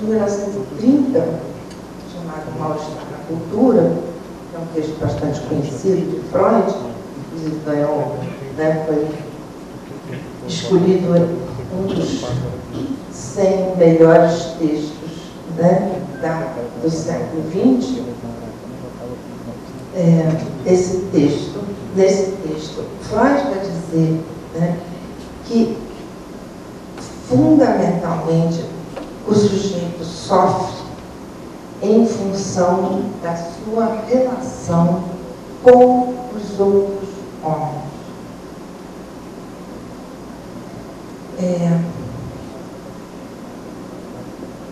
de 1930, chamado Mal-Estar na Cultura, que é um texto bastante conhecido de Freud, inclusive ganhou, né, foi escolhido um dos 100 melhores textos, né, do século XX. Nesse texto, Freud vai dizer, né, que fundamentalmente o sujeito sofre em função da sua relação com os outros homens.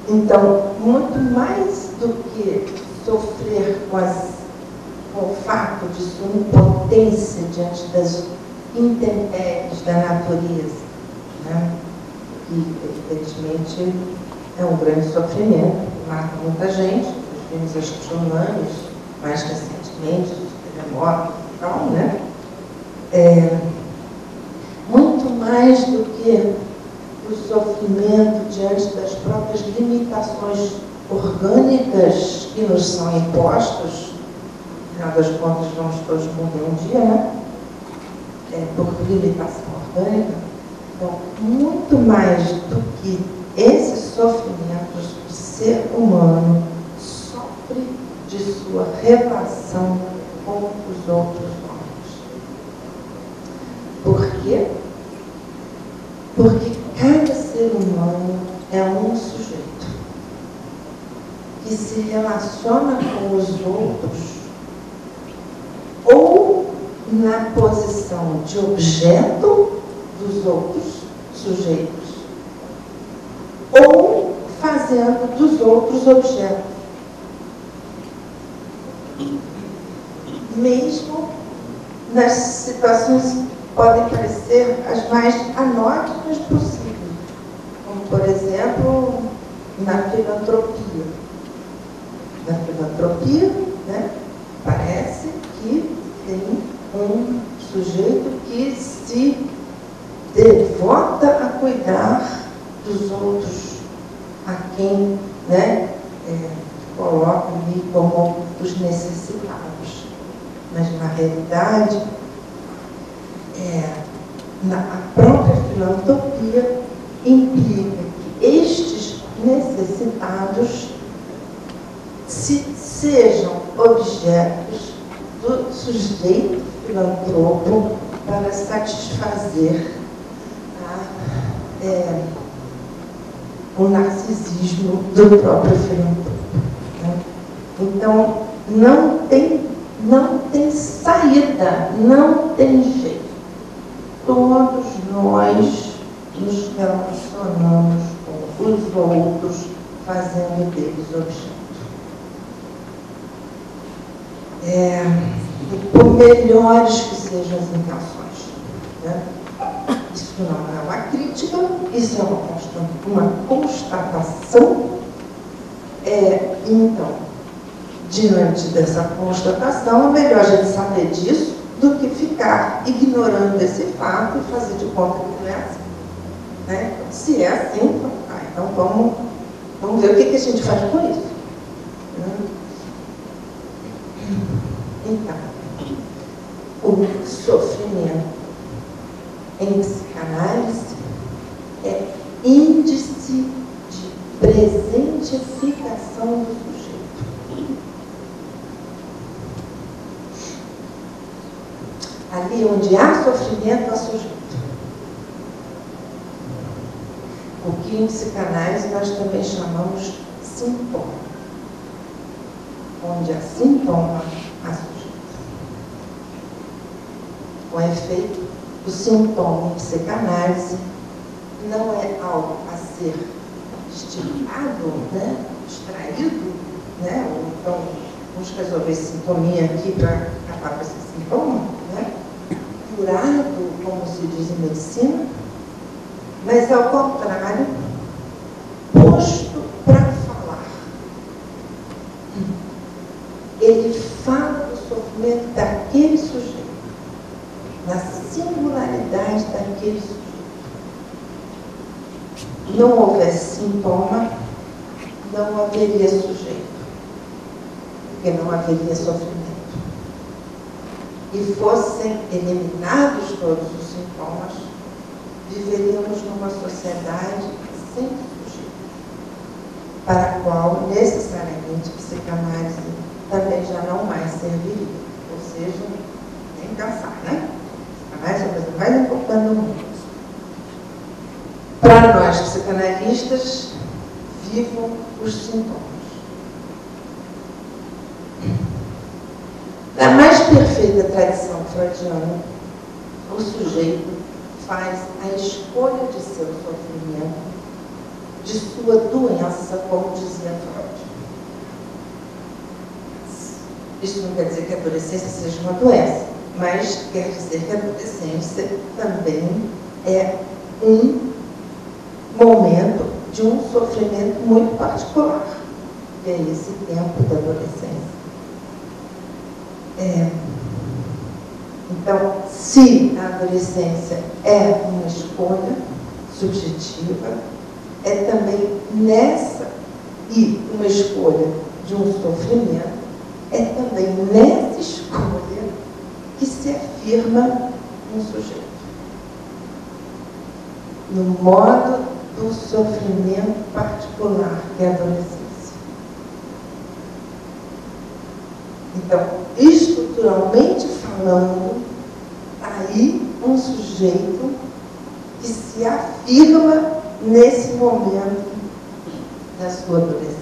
Então, muito mais do que sofrer com o fato de sua impotência diante das intempéries da natureza, né? Que, evidentemente, é um grande sofrimento, mata muita gente. Nós vimos as tsunamis, mais recentemente, os terremotos e tal, né? Muito mais do que o sofrimento diante das próprias limitações orgânicas que nos são impostos. Afinal das contas, vamos todos morrer um dia, né? Por limitação orgânica. Então, muito mais do que esses sofrimentos, o ser humano sofre de sua relação com os outros homens. Por quê? Porque cada ser humano é um sujeito que se relaciona com os outros ou na posição de objeto dos outros sujeitos, ou fazendo dos outros objetos. Mesmo nas situações que podem parecer as mais anódinas possíveis, como, por exemplo, na filantropia. Na filantropia, né, parece que tem um sujeito que se devota a cuidar dos outros, a quem, né, coloca ali como os necessitados. Mas, na realidade, a própria filantropia implica que estes necessitados sejam objetos do sujeito filantropo para satisfazer o narcisismo do próprio filantropo, né? Então, não tem saída, não tem jeito. Todos nós nos relacionamos com os outros, fazendo deles objeto. Por melhores que sejam as intenções, né? Isso não é uma crítica, isso é uma constatação. Então, diante dessa constatação, é melhor a gente saber disso do que ficar ignorando esse fato e fazer de conta que não é assim, né? Se é assim, então vamos ver o que a gente faz com isso. Então, o sofrimento em psicanálise é índice de presentificação do sujeito. Ali onde há sofrimento, há sujeito. O que em psicanálise nós também chamamos sintoma. Onde há sintoma, há sujeito. Com efeito, o sintoma em psicanálise não é algo a ser estimulado, né, extraído, né, ou então vamos resolver esse sintominha aqui para acabar com esse sintoma, né, curado, como se diz em medicina, mas ao contrário, posto para falar. Ele fala do sofrimento daquele sujeito, na singularidade daquele sujeito. Não houver sintoma, não haveria sujeito, porque não haveria sofrimento. E fossem eliminados todos os sintomas, viveríamos numa sociedade sem sujeito, para a qual necessariamente psicanálise também já não mais serviria. Ou seja, nem pensar, né? Psicanálise é a coisa mais importante do mundo. Para nós psicanalistas, vivam os sintomas. Na mais perfeita tradição freudiana, o sujeito faz a escolha de seu sofrimento, de sua doença, como dizia Freud. Isso não quer dizer que a adolescência seja uma doença, mas quer dizer que a adolescência também é um momento de um sofrimento muito particular, que é esse tempo da adolescência. Então, se a adolescência é uma escolha subjetiva, é também nessa, e uma escolha de um sofrimento, é também nessa escolha que se afirma um sujeito. No modo do sofrimento particular que é a adolescência. Então, estruturalmente falando, aí um sujeito que se afirma nesse momento da sua adolescência.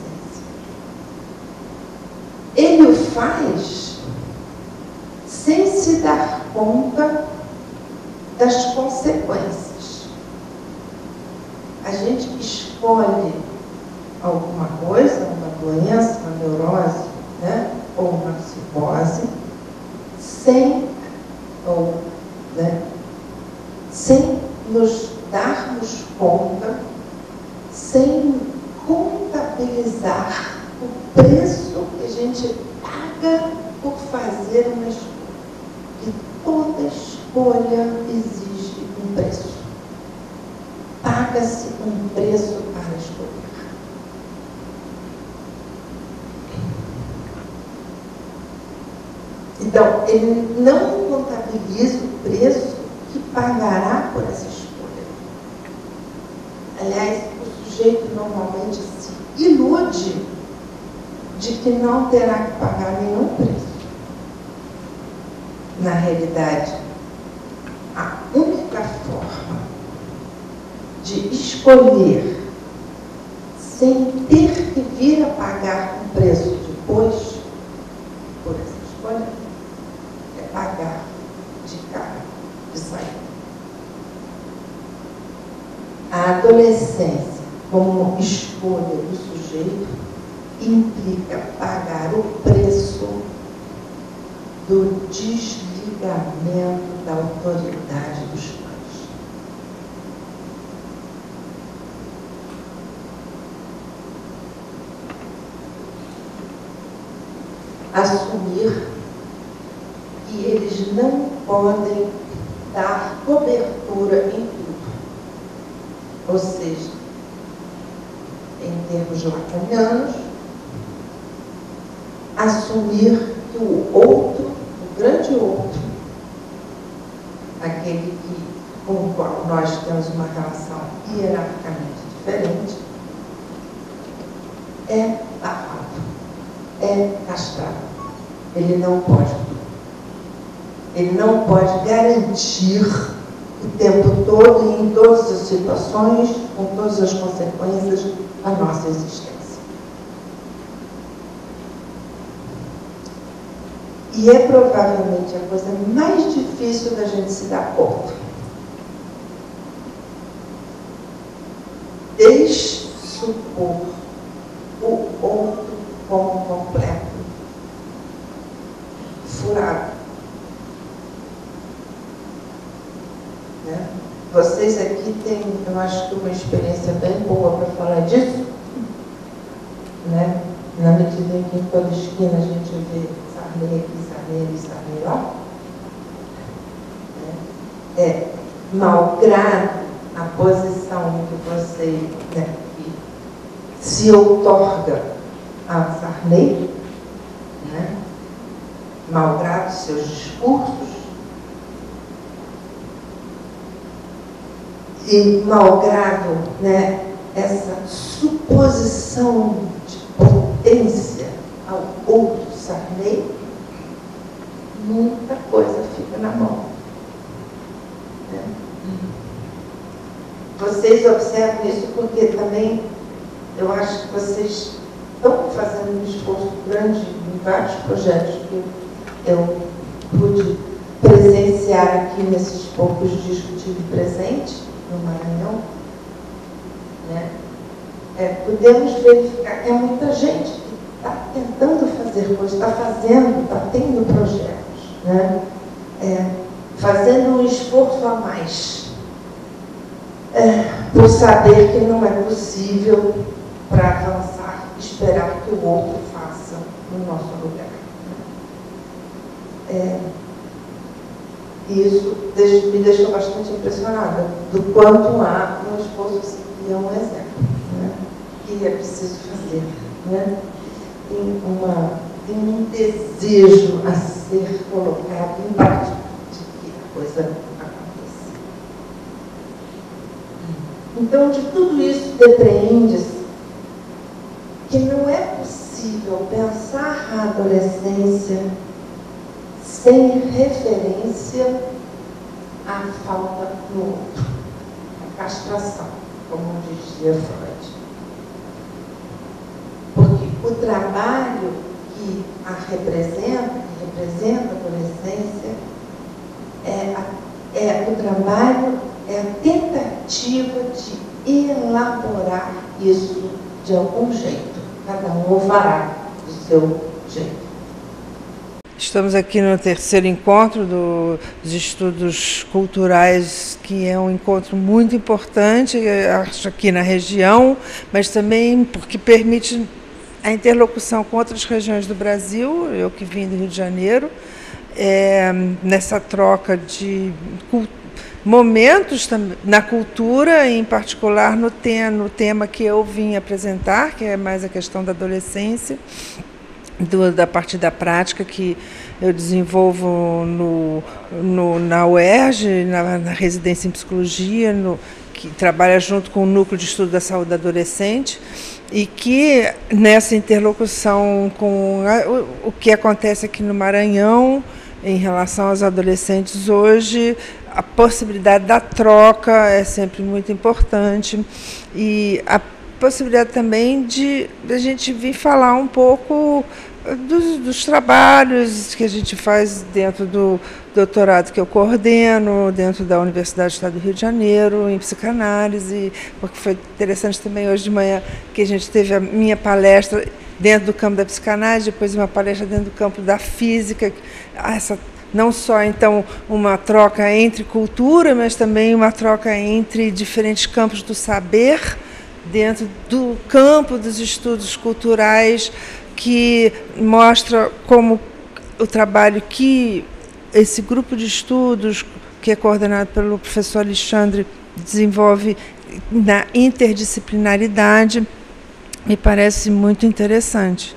Ele o faz sem se dar conta das consequências. A gente escolhe alguma coisa, uma doença, uma neurose, né? Ou uma psicose, sem nos darmos conta, sem contabilizar o preço que a gente paga por fazer uma escolha. E toda escolha exige um preço. Paga-se um preço para escolher. Então, ele não contabiliza o preço que pagará por essa escolha. Aliás, o sujeito normalmente se ilude de que não terá que pagar nenhum preço. Na realidade, a única forma de escolher sem ter que vir a pagar um preço depois por essa escolha é pagar de cara, de saída. A adolescência, como escolha do sujeito, implica pagar o preço do desligamento da autoridade dos pais. Assumir que eles não podem dar cobertura em tudo. Ou seja, em termos lacanianos, assumir que o outro, o grande outro, aquele com o qual nós temos uma relação hierarquicamente diferente, é barrado, é castrado. Ele não pode tudo. Ele não pode garantir o tempo todo e em todas as situações, com todas as consequências, a nossa existência. E é provavelmente a coisa mais difícil da gente se dar conta. Dessupor o outro como completo, furado. Né? Vocês aqui têm, eu acho que uma experiência bem boa para falar disso, né? Na medida em que em toda esquina a gente vê Sarney aqui, Sarney ali, Sarney lá. Malgrado a posição que você, né, se outorga a Sarney, né? Malgrado seus discursos, e malgrado, né, essa suposição de potência ao outro Sarney, muita coisa fica na mão. Né? Vocês observam isso porque também eu acho que vocês estão fazendo um esforço grande em vários projetos que eu pude presenciar aqui nesses poucos dias que tive presente no Maranhão. Né? Podemos verificar que é muita gente que está tentando fazer coisas, está fazendo, está tendo projetos, né? Fazendo um esforço a mais, por saber que não é possível, para avançar, esperar que o outro faça no nosso lugar. Isso me deixou bastante impressionada do quanto há um esforço a seguir um exemplo, né? Que é preciso fazer. Né? Tem um desejo a ser colocado em prática de que a coisa aconteça. Então, de tudo isso depreende-se que não é possível pensar a adolescência sem referência à falta no outro, à castração, como dizia Freud. Porque o trabalho que a representa, que representa a adolescência, o trabalho, é a tentativa de elaborar isso de algum jeito. Cada um o fará do seu jeito. Estamos aqui no terceiro encontro dos estudos culturais, que é um encontro muito importante, acho, aqui na região, mas também porque permite a interlocução com outras regiões do Brasil, eu que vim do Rio de Janeiro, nessa troca de momentos na cultura, em particular no tema que eu vim apresentar, que é mais a questão da adolescência, da parte da prática que eu desenvolvo na UERJ, na residência em psicologia, que trabalha junto com o Núcleo de Estudo da Saúde Adolescente, e que nessa interlocução com o que acontece aqui no Maranhão em relação aos adolescentes hoje, a possibilidade da troca é sempre muito importante, e a possibilidade também de a gente vir falar um pouco dos trabalhos que a gente faz dentro do doutorado que eu coordeno, dentro da Universidade do Estado do Rio de Janeiro, em psicanálise, porque foi interessante também hoje de manhã que a gente teve a minha palestra dentro do campo da psicanálise, depois uma palestra dentro do campo da física, não só, então, uma troca entre cultura, mas também uma troca entre diferentes campos do saber, dentro do campo dos estudos culturais, que mostra como o trabalho que esse grupo de estudos, que é coordenado pelo professor Alexandre, desenvolve na interdisciplinaridade, me parece muito interessante.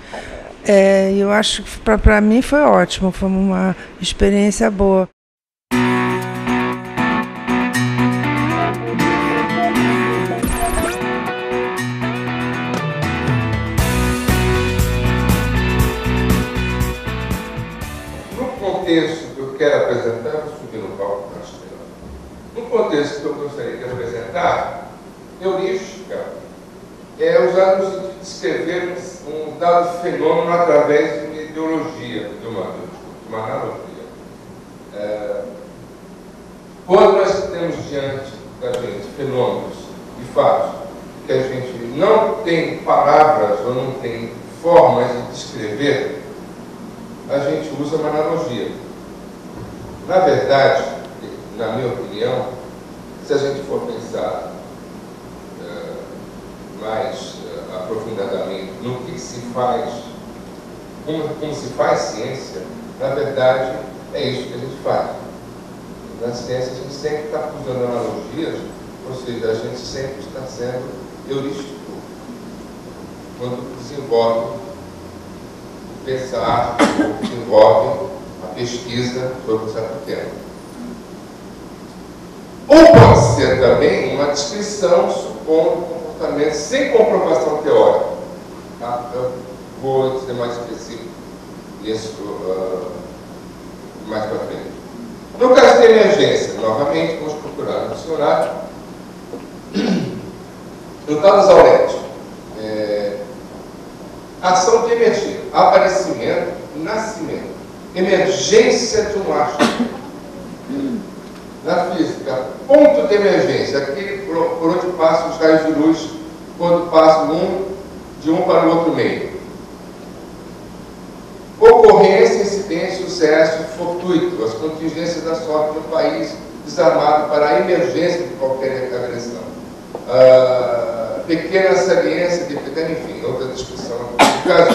Eu acho que para mim foi ótimo, foi uma experiência boa. No contexto que eu quero apresentar, vou subir no palco, acho melhor. No contexto que eu gostaria de apresentar, heurística é usada no sentido de descrever um dado fenômeno através de uma ideologia, de uma analogia. Quando nós temos diante da gente fenômenos e fatos que a gente não tem palavras ou não tem formas de descrever, a gente usa uma analogia. Na verdade, na minha opinião, se a gente for pensar mais aprofundadamente no que se faz, como se faz ciência, na verdade é isso que a gente faz. Na ciência a gente sempre está usando analogias, ou seja, a gente sempre está sendo heurístico. quando desenvolve o pensar, ou desenvolve a pesquisa sobre um certo tema. Ou pode ser também uma descrição supondo comportamento sem comprovação teórica. Tá? Eu vou ser mais específico nisso mais para frente. No caso de emergência, novamente, vamos procurar no dicionário. No caso Auretti, ação de emergir, aparecimento, nascimento, emergência de um astro. Na física, ponto de emergência, aquele por onde passam os raios de luz quando passam de um para o outro meio. Ocorrência, incidência, sucesso fortuito, as contingências da sorte de um país desarmado para a emergência de qualquer agressão. Pequena saliência, enfim, outra discussão. No caso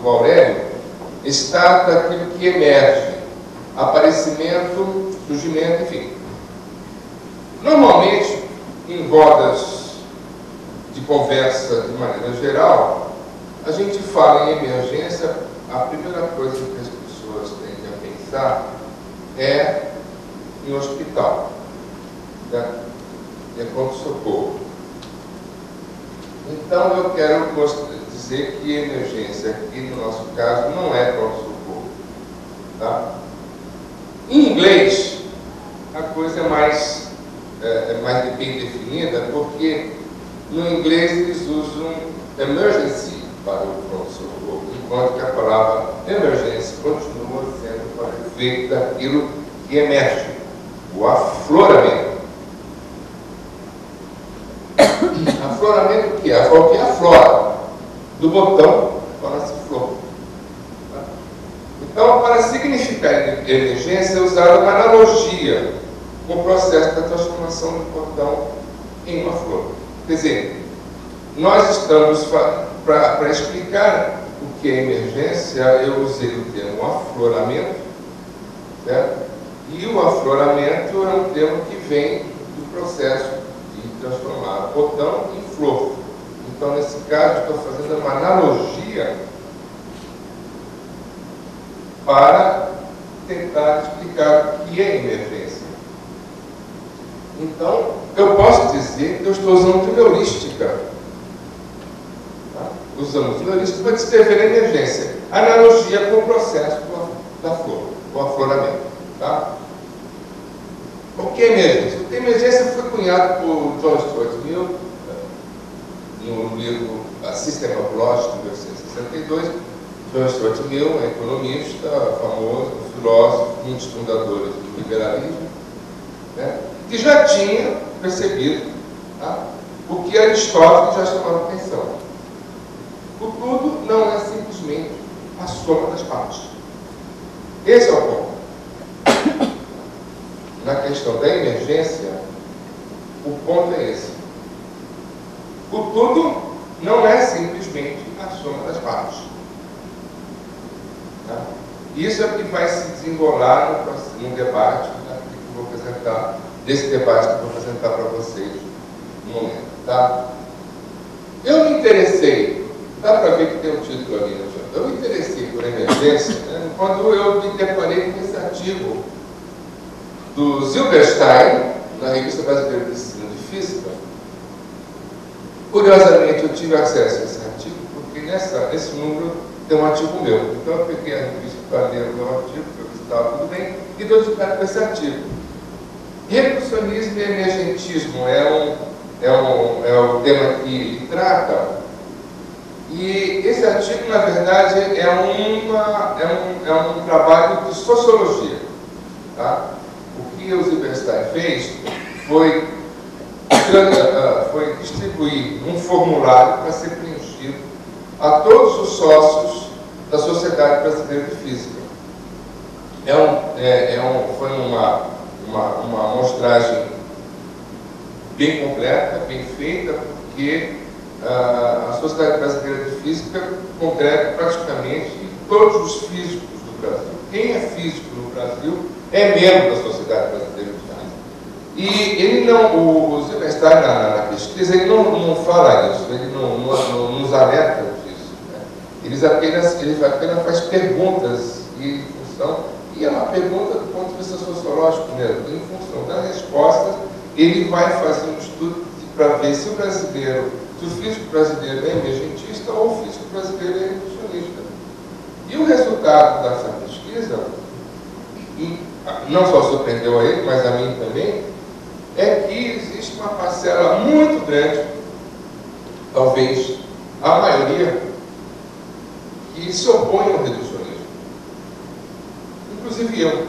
do Aurélio, está daquilo que emerge, aparecimento, surgimento, enfim. Normalmente, em rodas de conversa de maneira geral, a gente fala em emergência, a primeira coisa que as pessoas tendem a pensar é em hospital, né? É pronto-socorro. Então, eu quero dizer que emergência, aqui no nosso caso, não é pronto-socorro. Tá? Em inglês, a coisa é mais bem definida, porque no inglês eles usam emergency para o pronto-socorro, enquanto que a palavra emergência continua sendo para o efeito daquilo que emerge, o afloramento. Afloramento o que é? O que aflora? Do botão para-se flor. Então, para significar emergência, é usada uma analogia com o processo da transformação do botão em uma flor. Quer dizer, nós estamos, para explicar o que é emergência, eu usei o termo afloramento, certo? E o afloramento é um termo que vem do processo de transformar botão em flor. Então, nesse caso, estou fazendo uma analogia para tentar explicar o que é emergência. Então, eu posso dizer que eu estou usando heurística. Tá? Usamos heurística para descrever a emergência. Analogia com o processo da flor, o afloramento. Tá? O que é emergência? O que é emergência foi cunhado por John Stuart Mill no livro A System of Logic, de 1962. John Stuart Mill é economista, famoso, filósofo, um dos fundadores do liberalismo, né, que já tinha percebido, tá, o que Aristóteles já chamava atenção. O tudo não é simplesmente a soma das partes. Esse é o ponto. Na questão da emergência, o ponto é esse. O tudo não é simplesmente a soma das partes. Tá? Isso é o que vai se desenrolar no debate que eu vou apresentar, desse debate que eu vou apresentar para vocês no momento. Tá? Eu me interessei, dá para ver que tem um título ali, né? Eu me interessei por emergência, né, quando eu me deparei com esse artigo do Zilberstein, na Revista Brasileira de Ensino de Física. Curiosamente, eu tive acesso a esse artigo, porque nesse número tem um artigo meu. Então, eu peguei a revista para ler o meu artigo, para ver se estava tudo bem, e dou de cara com esse artigo. Reducionismo e emergentismo é o tema que ele trata, e esse artigo, na verdade, é um trabalho de sociologia. Tá? O que o Zilberstein fez foi distribuir um formulário para ser preenchido a todos os sócios da Sociedade Brasileira de Física. Foi uma amostragem bem completa, bem feita, porque a Sociedade Brasileira de Física congrega praticamente todos os físicos do Brasil. Quem é físico no Brasil é membro da Sociedade Brasileira de Física. E ele o Zilberstein, na pesquisa, ele não fala isso, ele não nos alerta disso. Ele apenas faz perguntas e é uma pergunta do ponto de vista sociológico mesmo. Em função da resposta, ele vai fazer um estudo para ver se o físico brasileiro é emergentista ou o físico brasileiro é reducionista. E o resultado dessa pesquisa, não só surpreendeu a ele, mas a mim também, é que existe uma parcela muito grande, talvez a maioria, que se opõe ao reducionismo. Inclusive eu.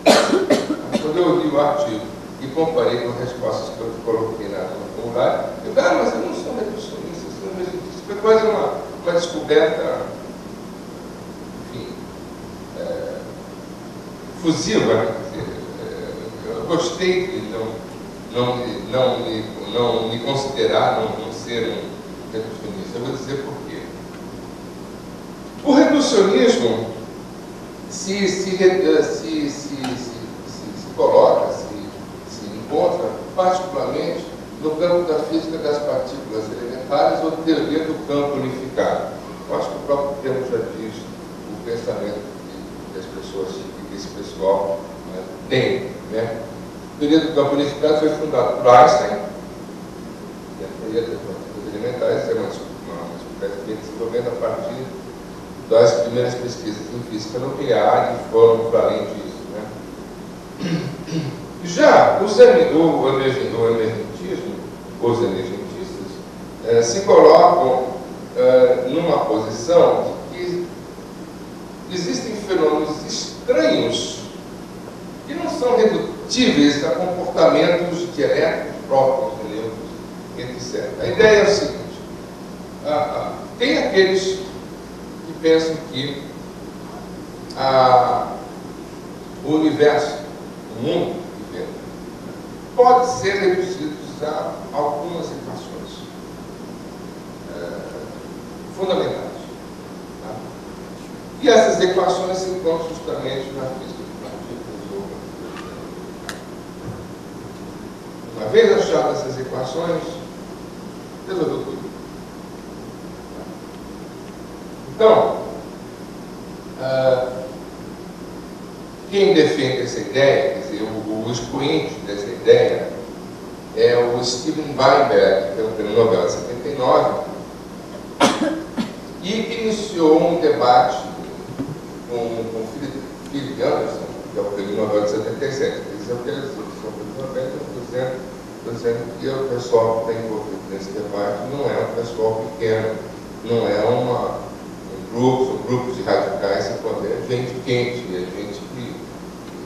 Quando eu li o artigo e comparei com as respostas que eu coloquei no formulário, eu falei, mas eu não sou reducionista, eu sou emergentista. Foi quase uma descoberta, enfim, fusiva, né? Eu gostei de não me considerar, não ser um reducionista. Eu vou dizer por quê. O reducionismo se coloca, se encontra particularmente no campo da física das partículas elementares ou teoria do campo unificado. Eu acho que o próprio termo já diz o pensamento que as pessoas, que esse pessoal tem, né? A teoria do campo unificado foi fundada por Einstein, e a teoria das partículas elementares é uma descoberta que se desenvolvendo a partir das primeiras pesquisas em física nuclear e foram para além disso, né? Já os emergentistas se colocam numa posição de que existem fenômenos estranhos que não são redutíveis a comportamentos diretos, próprios, neutros, etc. A ideia é o seguinte: tem aqueles que pensam que o universo, o mundo vivendo, pode ser reduzido a algumas equações fundamentais. Tá? E essas equações se encontram justamente na física de partículas. Uma vez achadas essas equações, resolveu tudo. Então, quem defende essa ideia, quer dizer, o expoente dessa ideia, é o Steven Weinberg, que é o prêmio Nobel de 79, e que iniciou um debate com Philip Anderson, que é o prêmio Nobel de 77. Eu quero dizer que são prêmio Nobel, estou dizendo que o pessoal que está envolvido nesse debate não é um pessoal pequeno, não é grupos de radicais sem poder, gente quente, é gente que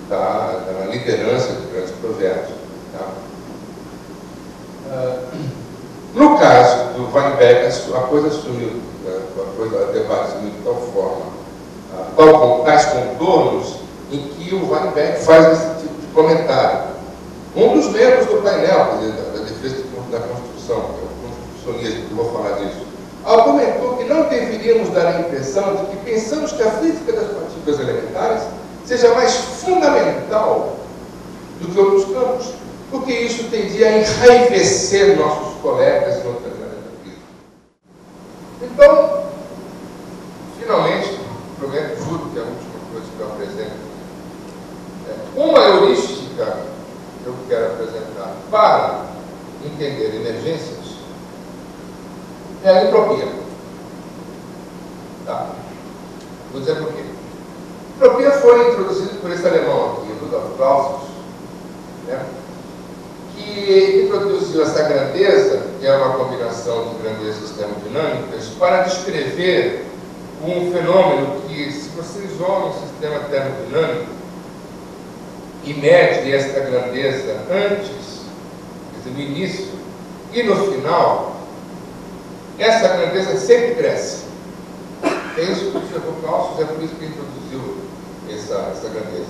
está na liderança de grandes projetos. Tá? No caso do Weinberg, a coisa sumiu, o debate sumiu de tal forma, tais contornos, em que o Weinberg faz esse tipo de comentário. Um dos membros do painel, da defesa da Constituição, que é o constitucionismo, que eu vou falar disso, argumentou que não deveríamos dar a impressão de que pensamos que a física das partículas elementares seja mais fundamental do que outros campos, porque isso tendia a enraivecer nossos colegas em outras áreas da física. Então, finalmente, prometo, juro que é a última coisa que eu apresento, uma heurística que eu quero apresentar para entender emergências é a entropia. Tá? Vou dizer por quê. A entropia foi introduzida por esse alemão aqui, Rudolf Clausius, né? Que introduziu essa grandeza, que é uma combinação de grandezas termodinâmicas, para descrever um fenômeno que, se você isola um sistema termodinâmico e mede esta grandeza antes, quer dizer, no início e no final, essa grandeza sempre cresce. É isso que observou Clausius, é por isso que introduziu essa grandeza.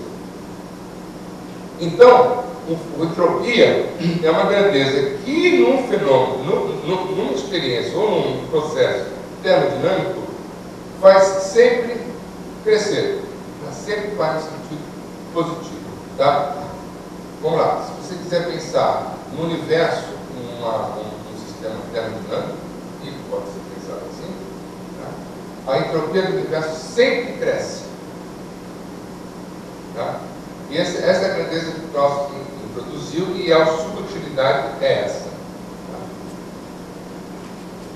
Então, a entropia é uma grandeza que num fenômeno, numa experiência ou num processo termodinâmico, faz sempre crescer, mas sempre vai no sentido positivo. Tá? Vamos lá, se você quiser pensar no universo, um sistema termodinâmico, e pode ser pensado assim, tá? a entropia do universo sempre cresce. Tá? E essa é a grandeza que o Clausius introduziu, e a subutilidade é essa. Tá?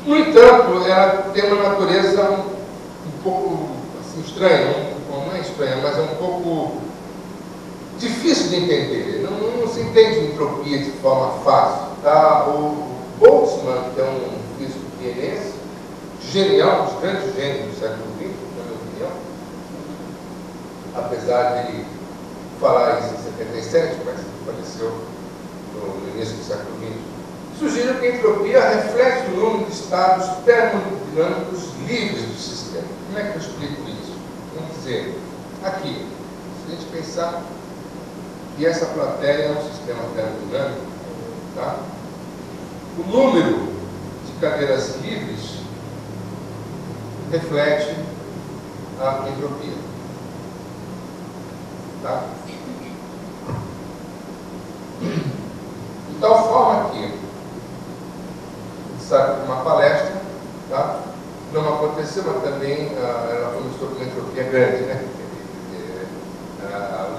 No entanto, ela tem uma natureza um pouco assim, estranha, não é estranha, mas é um pouco difícil de entender. Não se entende entropia de forma fácil. Tá? O Boltzmann, que é um físico vienense, genial, um dos grandes gênios do século XX, na minha opinião, apesar de falar isso em 77, mas faleceu no início do século XX, sugere que a entropia reflete o número de estados termodinâmicos livres do sistema. Como é que eu explico isso? Vamos dizer, aqui, se a gente pensar que essa plateia é um sistema termodinâmico, tá? O número de cadeiras livres reflete a entropia. Tá? De tal forma que, sabe, uma palestra, tá? Não aconteceu, mas também ela começou com uma entropia grande, né?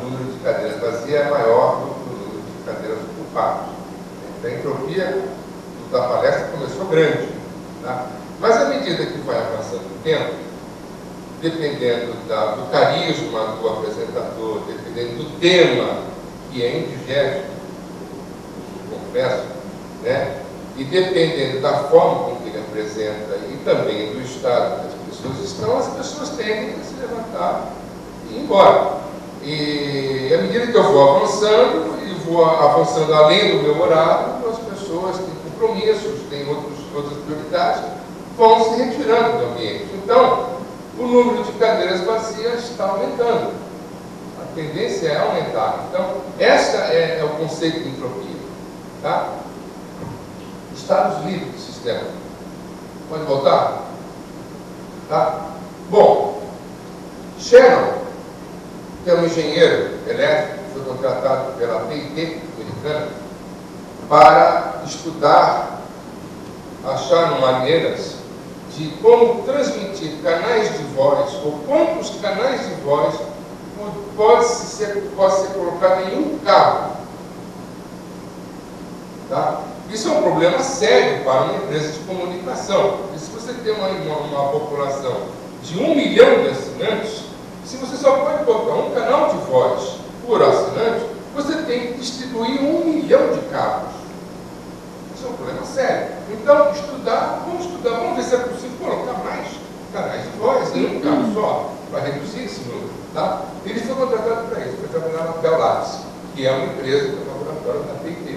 O número de cadeiras vazias é maior do que o número de cadeiras ocupadas. Então, a entropia da palestra começou grande. Tá? Mas à medida que vai avançando o tempo, dependendo do carisma do apresentador, dependendo do tema, que é indigesto, confesso, né? E dependendo da forma com que ele apresenta e também do estado que as pessoas estão, as pessoas tendem a se levantar e ir embora. E à medida que eu vou avançando, e vou avançando além do meu horário, as pessoas têm compromissos, têm outras prioridades, vão se retirando do ambiente. Então, o número de cadeiras vazias está aumentando. A tendência é aumentar. Então, esse é o conceito de entropia. Tá? Estados livres do sistema. Pode voltar? Tá? Bom, Shannon, que é um engenheiro elétrico, foi contratado pela TIT americana para estudar, achar maneiras de como transmitir canais de voz, ou quantos canais de voz pode ser colocado em um cabo. Tá? Isso é um problema sério para uma empresa de comunicação. E se você tem uma população de 1 milhão de assinantes, se você só pode botar um canal de voz por assinante, você tem que distribuir 1 milhão de cabos. Isso é um problema sério. Então, vamos ver se é possível colocar mais canais de voz em um cabo só, para reduzir esse número. Tá? Ele foi contratado para isso, foi trabalhar na Bell Labs, que é uma empresa que é um laboratório da TIT.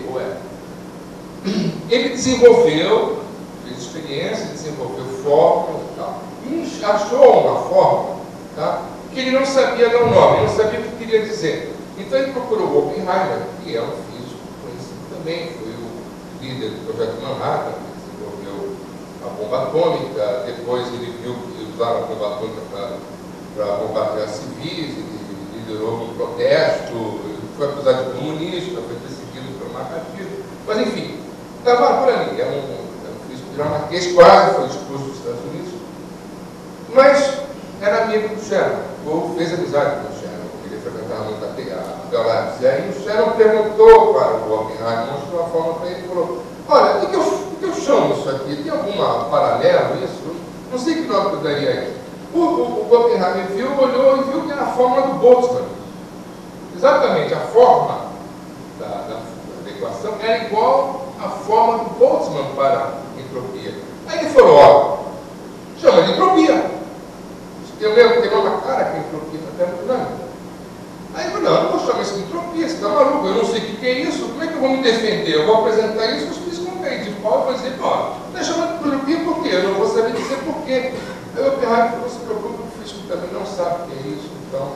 Ele desenvolveu, fez experiência, desenvolveu fórmulas e tal, e achou uma fórmula, tá? Que ele não sabia dar o nome, ele não sabia o que queria dizer. Então ele procurou o Oppenheimer, que é um físico conhecido também, foi o líder do projeto Manhattan, que desenvolveu a bomba atômica. Depois ele viu que usaram a bomba atômica para combater as civis, ele liderou um protesto, foi acusado de comunista, foi perseguido pelo macartismo, mas enfim, estava por ali. É um físico dinamarquês, quase foi expulso dos Estados Unidos, mas era amigo do Shannon, ou fez amizade com o Shannon, ele frequentava muito a Bell Labs. E aí o Shannon perguntou para o Oppenheimer, mostrou a forma para ele e falou: olha, o que eu chamo isso aqui? Tem alguma paralelo isso? Não sei que nome eu daria aí. O Oppenheimer viu, olhou e viu que era a fórmula do Boltzmann. Exatamente, a forma da equação era igual à forma do Boltzmann para a entropia. Aí ele falou: ó, chama de entropia. Eu lembro que tem uma cara que entropia está termodinâmica. Aí eu falei: não vou chamar isso de entropia, você está maluco, eu não sei o que é isso, como é que eu vou me defender? Eu vou apresentar isso, os físicos vão cair de pau e vão dizer: ó, está chamando de entropia por quê? Eu não vou saber dizer por quê. Aí eu pergunto: não se preocupe, o físico também não sabe o que é isso, então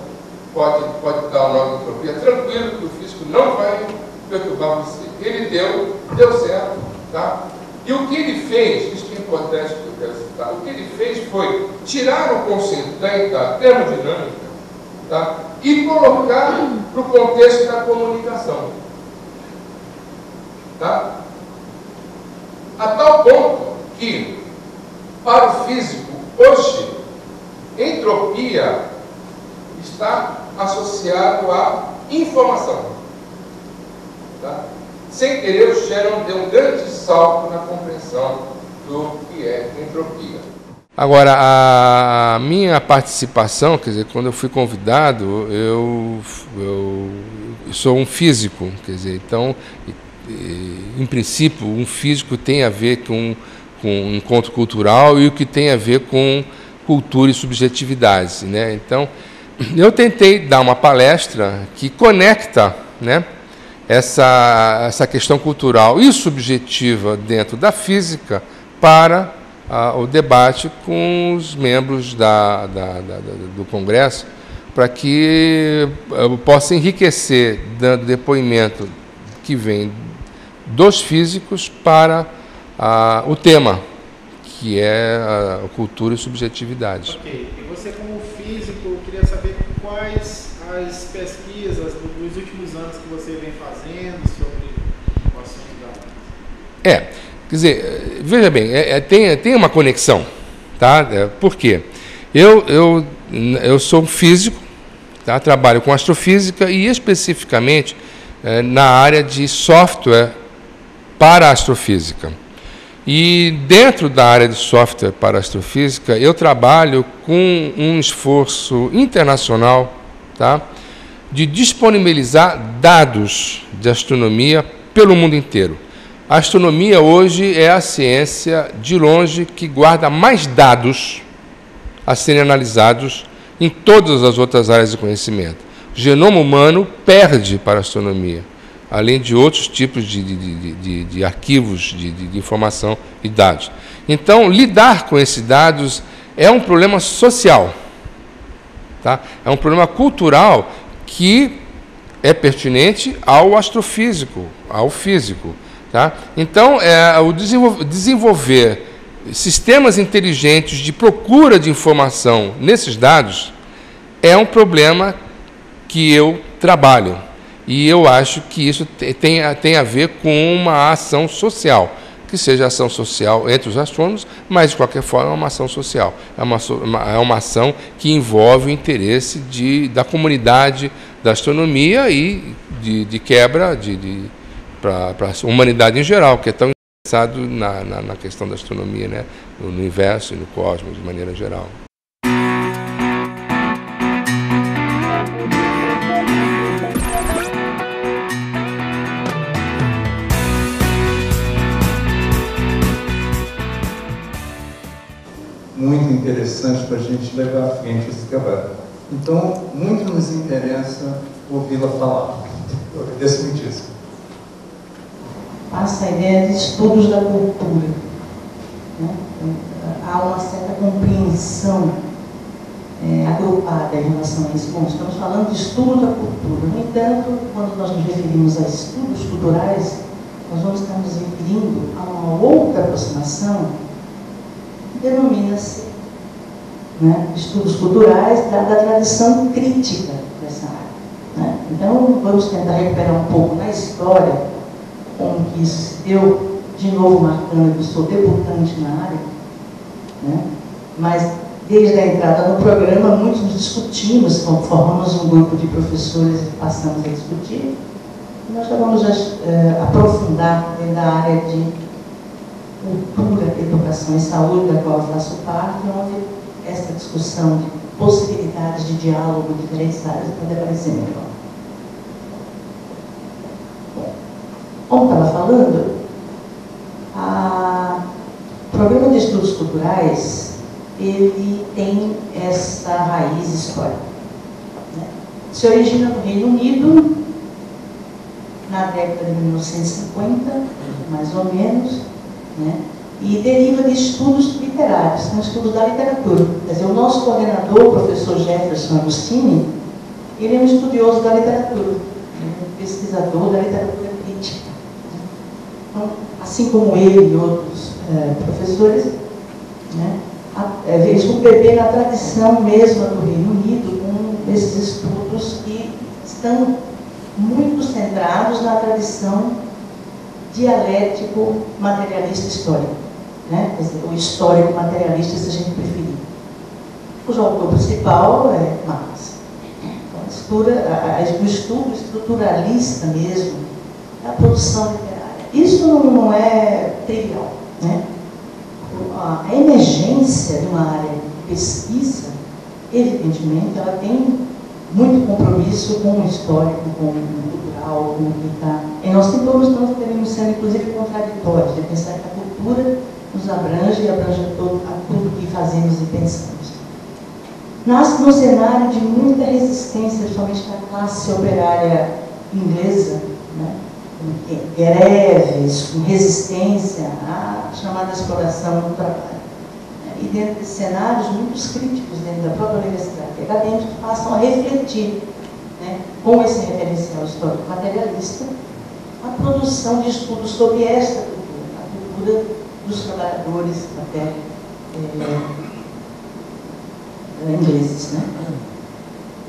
pode dar o nome de entropia, tranquilo, que o físico não vai perturbar você. Ele deu certo, tá? E o que ele fez, isso que é importante que eu quero citar, o que ele fez foi tirar o conceito da termodinâmica, tá? E colocar para o contexto da comunicação. Tá? A tal ponto que, para o físico, hoje, entropia está associado à informação. Tá? Sem querer, o Shannon deu um grande salto na compreensão do que é entropia. Agora, a minha participação, quer dizer, quando eu fui convidado, eu sou um físico, quer dizer, então, em princípio, um físico tem a ver com um encontro cultural e o que tem a ver com cultura e subjetividades, né? Então, eu tentei dar uma palestra que conecta, né, essa questão cultural e subjetiva dentro da física para o debate com os membros do Congresso, para que eu possa enriquecer, dando depoimento que vem dos físicos para o tema, que é a cultura e subjetividade. Ok. E você, como físico, queria saber quais as pesquisas dos últimos anos que você vem fazendo sobre o assunto da... Quer dizer, veja bem, tem uma conexão, tá? Por quê? Eu sou um físico, tá? Trabalho com astrofísica e especificamente na área de software para astrofísica. E dentro da área de software para astrofísica, eu trabalho com um esforço internacional, tá, de disponibilizar dados de astronomia pelo mundo inteiro. A astronomia hoje é a ciência, de longe, que guarda mais dados a serem analisados em todas as outras áreas de conhecimento. O genoma humano perde para a astronomia, além de outros tipos de arquivos de informação e dados. Então, lidar com esses dados é um problema social, tá? É um problema cultural que é pertinente ao astrofísico, ao físico. Tá? Então, o desenvolver sistemas inteligentes de procura de informação nesses dados é um problema que eu trabalho. E eu acho que isso tem a ver com uma ação social, que seja ação social entre os astrônomos, mas, de qualquer forma, é uma ação social. É uma ação que envolve o interesse da comunidade da astronomia e de quebra para a humanidade em geral, que é tão interessado na questão da astronomia, né? No universo e no cosmos, de maneira geral. Muito interessante para a gente levar à frente esse trabalho. Então, muito nos interessa ouvi-la falar. Eu agradeço muitíssimo. Passa a ideia de estudos da cultura, né? Há uma certa compreensão agrupada em relação a isso. Bom, estamos falando de estudo da cultura. No entanto, quando nós nos referimos a estudos culturais, nós vamos estar nos referindo a uma outra aproximação que denomina-se, né, estudos culturais da tradição crítica dessa área, né? Então, vamos tentar recuperar um pouco na história como que isso se deu, de novo marcando que eu sou debutante na área, né? Mas desde a entrada no programa, muitos nos discutimos, formamos um grupo de professores e passamos a discutir, e nós já vamos aprofundar dentro da área de cultura, educação e saúde, da qual eu faço parte, onde essa discussão de possibilidades de diálogo de diferentes áreas pode aparecer melhor. Como estava falando, o programa de estudos culturais, ele tem essa raiz histórica, né? Se origina no Reino Unido, na década de 1950, mais ou menos, né? E deriva de estudos literários, são estudos da literatura. Quer dizer, o nosso coordenador, o professor Jefferson Agostini, ele é um estudioso da literatura, um pesquisador da literatura crítica. Então, assim como ele e outros professores, né, eles vão beber na tradição mesma do Reino Unido, com esses estudos que estão muito centrados na tradição dialético materialista histórico, né? Quer dizer, o histórico materialista, se a gente preferir. cujo autor principal é Marx. Então, o estudo estruturalista mesmo, a produção literária. Isso não é trivial, né? A emergência de uma área de pesquisa, evidentemente, ela tem muito compromisso com o histórico, com o cultural, com o que está. E nós devemos ser, inclusive, contraditórios, de pensar que a cultura nos abrange e abrange a tudo que fazemos e pensamos. Nasce num cenário de muita resistência, principalmente da classe operária inglesa, né? Greves, com resistência à chamada exploração do trabalho. E dentro desses cenários, muitos críticos dentro da própria universidade acadêmica passam a refletir, né, com esse referencial histórico materialista, a produção de estudos sobre esta cultura, a cultura dos trabalhadores até ingleses. Né?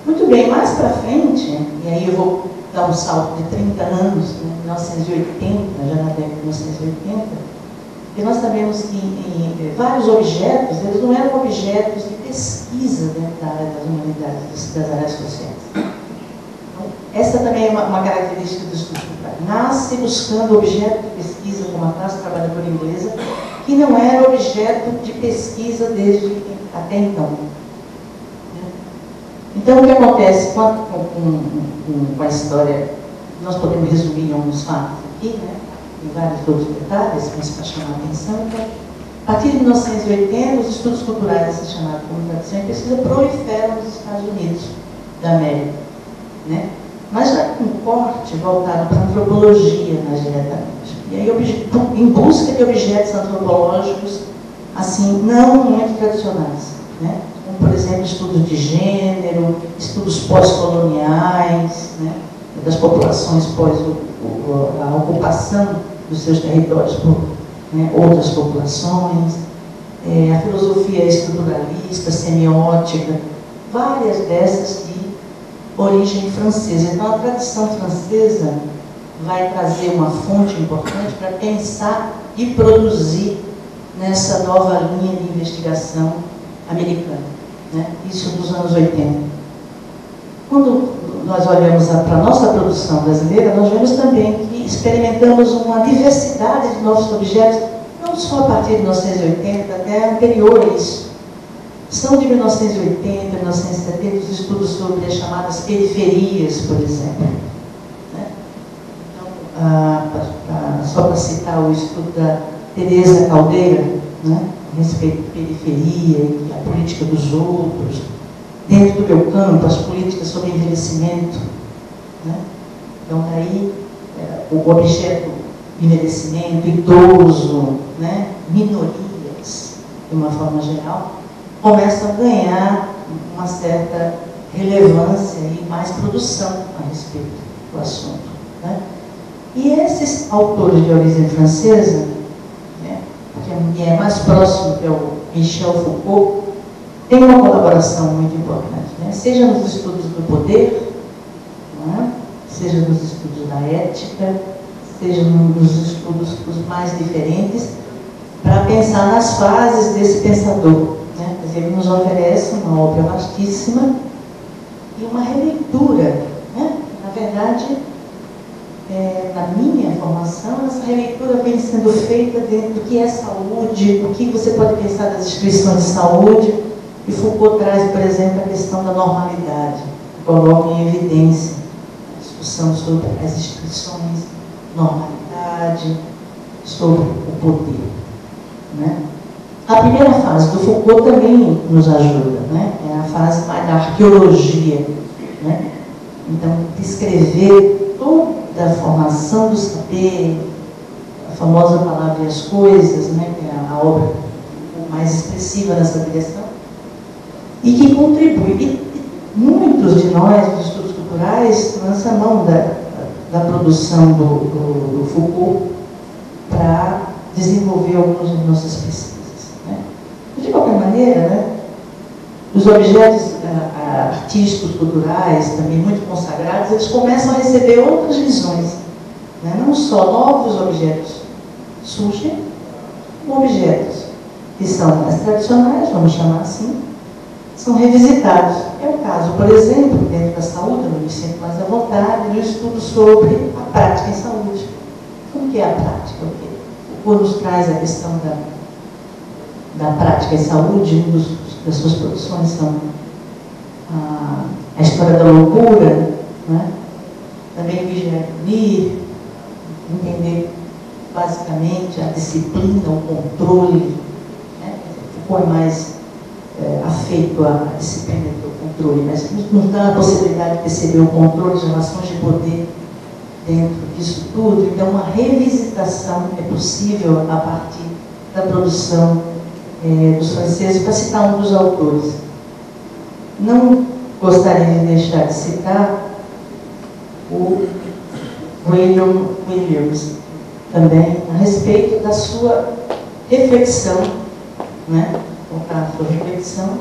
Muito bem, mais para frente, e aí eu vou dar um salto de 30 anos, né, 1980, já na década de 1980, e nós sabemos que vários objetos, eles não eram objetos de pesquisa dentro da área das humanidades, das áreas sociais. Então, essa também é uma característica do estudo cultural. Nasce buscando objeto de pesquisa como a classe trabalhadora inglesa, que não era objeto de pesquisa até então. Então, o que acontece com a história, nós podemos resumir em alguns fatos aqui, né? Em vários outros detalhes, mas para chamar a atenção. Então, a partir de 1980, os estudos culturais, essa chamada comunicação e pesquisa, proliferam nos Estados Unidos da América, né? Mas já com um corte voltado para a antropologia mais diretamente. E aí, em busca de objetos antropológicos, assim, não muito tradicionais, né? Como, por exemplo, estudos de gênero, estudos pós-coloniais, né? Das populações pós a ocupação dos seus territórios por, né, outras populações, a filosofia estruturalista, semiótica, várias dessas de origem francesa. Então, a tradição francesa vai trazer uma fonte importante para pensar e produzir nessa nova linha de investigação americana, né? Isso dos anos 80. Quando nós olhamos para a nossa produção brasileira, nós vemos também que experimentamos uma diversidade de novos objetos, não só a partir de 1980, até anterior a isso. São de 1980, 1970, os estudos sobre as chamadas periferias, por exemplo. Né? Então, só para citar o estudo da Teresa Caldeira, né? A respeito de periferia e a política dos outros, dentro do meu campo, as políticas sobre envelhecimento. Né? Então, daí, o objeto envelhecimento, idoso, né? Minorias, de uma forma geral, começam a ganhar uma certa relevância e mais produção a respeito do assunto. Né? E esses autores de origem francesa, né, que é mais próximo, que é o Michel Foucault, tem uma colaboração muito importante, né? Seja nos estudos do poder, né? Seja nos estudos da ética, seja nos estudos os mais diferentes, para pensar nas fases desse pensador. Né? Quer dizer, ele nos oferece uma obra vastíssima e uma releitura. Né? Na verdade, na minha formação, essa releitura vem sendo feita dentro do que é saúde, o que você pode pensar das instituições de saúde. E Foucault traz, por exemplo, a questão da normalidade, coloca em evidência a discussão sobre as instituições, normalidade, sobre o poder. Né? A primeira fase do Foucault também nos ajuda, né? É a fase mais da arqueologia. Né? Então, descrever toda a formação do saber, a famosa palavra e as coisas, né? Que é a obra mais expressiva nessa direção, e que contribui. E muitos de nós, dos estudos culturais, lançam a mão da produção do Foucault para desenvolver algumas de nossas pesquisas. Né? De qualquer maneira, né, os objetos artísticos, culturais, também muito consagrados, eles começam a receber outras visões. Né? Não só novos objetos surgem, objetos que são mais tradicionais, vamos chamar assim, são revisitados. É o caso, por exemplo, dentro da saúde, eu me sinto mais à vontade, no estudo sobre a prática em saúde. Como que é a prática? O Foucault nos traz a questão da prática em saúde, das suas produções são a história da loucura, né? Também vigiar e punir, entender basicamente a disciplina, o controle, né? Foucault é mais afeito à disciplina do controle, mas nos dá a possibilidade de perceber o controle, as relações de poder dentro disso tudo. Então, uma revisitação é possível a partir da produção dos franceses, para citar um dos autores. Não gostaria de deixar de citar o William Williams, também a respeito da sua reflexão, né? A sua reflexão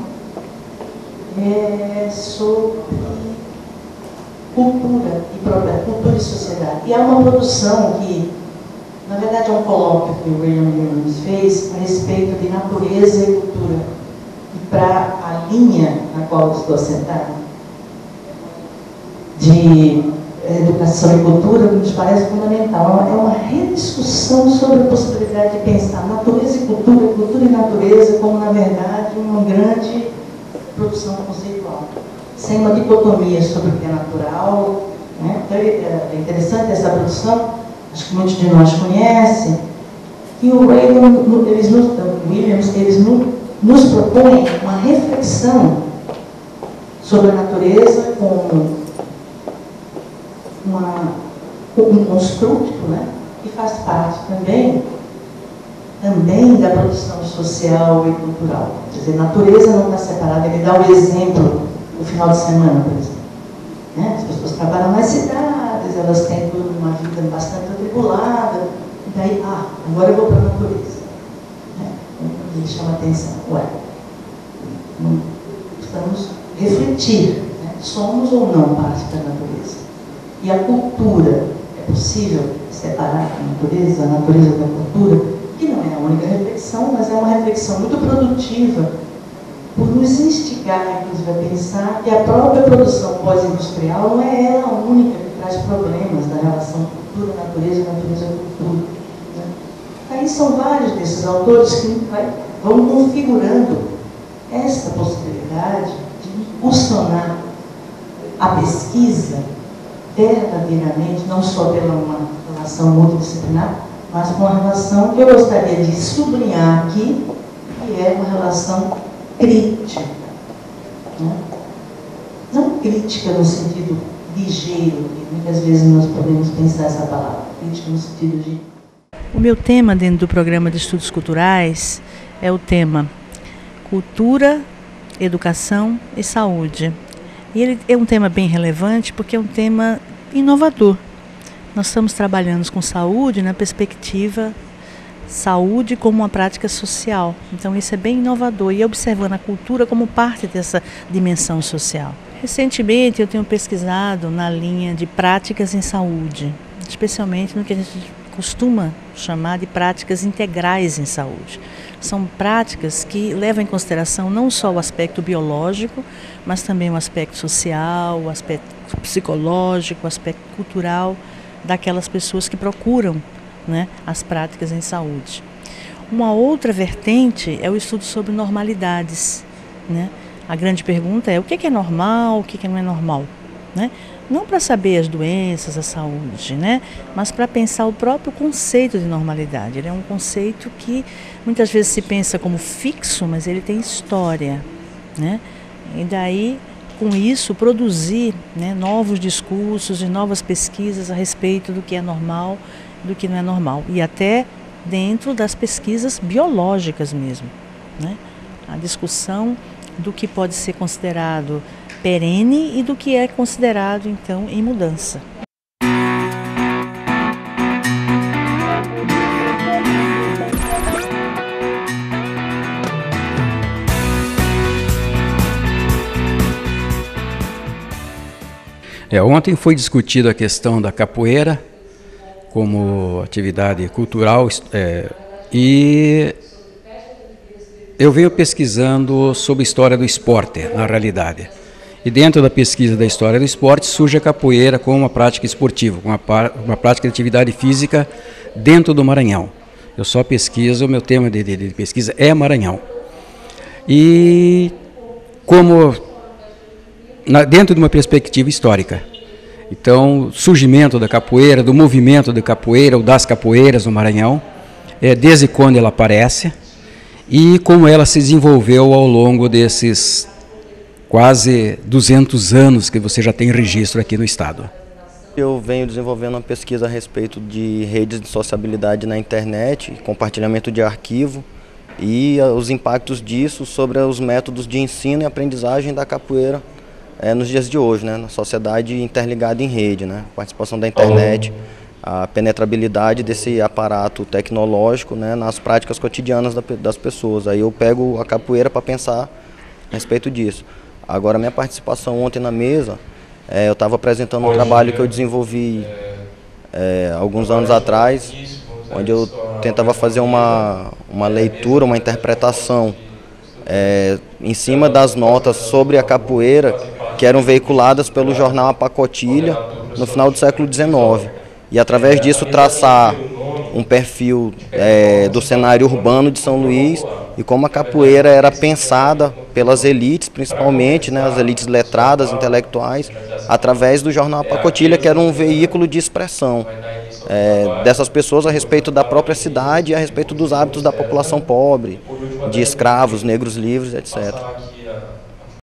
sobre cultura e sociedade. E há uma produção que, na verdade, é um colóquio que o William Williams fez a respeito de natureza e cultura. E para a linha na qual eu estou sentada, de educação e cultura, que nos parece fundamental. É uma rediscussão sobre a possibilidade de pensar natureza e cultura e natureza como, na verdade, uma grande produção conceitual, sem uma dicotomia sobre o que é natural, né? Então, é interessante essa produção, acho que muitos de nós conhecem, que o Williams nos propõe uma reflexão sobre a natureza como um construto, né, que faz parte também da produção social e cultural. Quer dizer, natureza não está separada. Ele dá o exemplo no final de semana, por exemplo. Né? As pessoas trabalham nas cidades, elas têm uma vida bastante atribulada, e daí, agora eu vou para a natureza. Né? Ele chama a atenção. Precisamos refletir, né? Somos ou não parte da natureza? E a cultura, é possível separar a natureza da cultura, que não é a única reflexão, mas é uma reflexão muito produtiva, por nos instigar, inclusive, a pensar que a própria produção pós-industrial não é ela a única que traz problemas da relação cultura-natureza e natureza-cultura. Né? Aí são vários desses autores que vão configurando essa possibilidade de impulsionar a pesquisa verdadeiramente, não só pela uma relação multidisciplinar, mas com uma relação que eu gostaria de sublinhar aqui, que é uma relação crítica. Né? Não crítica no sentido ligeiro, que muitas vezes nós podemos pensar essa palavra, crítica no sentido de... O meu tema dentro do programa de estudos culturais é o tema cultura, educação e saúde. E ele é um tema bem relevante porque é um tema inovador. Nós estamos trabalhando com saúde na perspectiva saúde como uma prática social. Então isso é bem inovador e observando a cultura como parte dessa dimensão social. Recentemente eu tenho pesquisado na linha de práticas em saúde, especialmente no que a gente costuma chamar de práticas integrais em saúde. São práticas que levam em consideração não só o aspecto biológico, mas também o aspecto social, o aspecto psicológico, o aspecto cultural daquelas pessoas que procuram, né, as práticas em saúde. Uma outra vertente é o estudo sobre normalidades. Né? A grande pergunta é o que é normal, o que não é normal. Né? Não para saber as doenças, a saúde, né? Mas para pensar o próprio conceito de normalidade. Ele é um conceito que muitas vezes se pensa como fixo, mas ele tem história. Né? E daí, com isso, produzir, né, novos discursos e novas pesquisas a respeito do que é normal e do que não é normal. E até dentro das pesquisas biológicas mesmo. Né? A discussão do que pode ser considerado perene e do que é considerado, então, em mudança. Ontem foi discutida a questão da capoeira como atividade cultural e Eu venho pesquisando sobre a história do esporte, na realidade. E dentro da pesquisa da história do esporte surge a capoeira como uma prática esportiva, como uma prática de atividade física dentro do Maranhão. Eu só pesquiso, o meu tema de pesquisa é Maranhão. E como dentro de uma perspectiva histórica. Então, o surgimento da capoeira, do movimento da capoeira ou das capoeiras no Maranhão, desde quando ela aparece e como ela se desenvolveu ao longo desses quase 200 anos que você já tem registro aqui no estado. Eu venho desenvolvendo uma pesquisa a respeito de redes de sociabilidade na internet, compartilhamento de arquivo e os impactos disso sobre os métodos de ensino e aprendizagem da capoeira nos dias de hoje, né, na sociedade interligada em rede, né, participação da internet, a penetrabilidade desse aparato tecnológico, né, nas práticas cotidianas das pessoas. Aí eu pego a capoeira para pensar a respeito disso. Agora, minha participação ontem na mesa, eu estava apresentando um trabalho que eu desenvolvi alguns anos atrás, onde eu tentava fazer uma leitura, uma interpretação em cima das notas sobre a capoeira que eram veiculadas pelo jornal A Pacotilha no final do século XIX. E através disso traçar um perfil do cenário urbano de São Luís e como a capoeira era pensada pelas elites, principalmente, né, as elites letradas, intelectuais, através do jornal A Pacotilha, que era um veículo de expressão dessas pessoas a respeito da própria cidade e a respeito dos hábitos da população pobre, de escravos, negros livres, etc.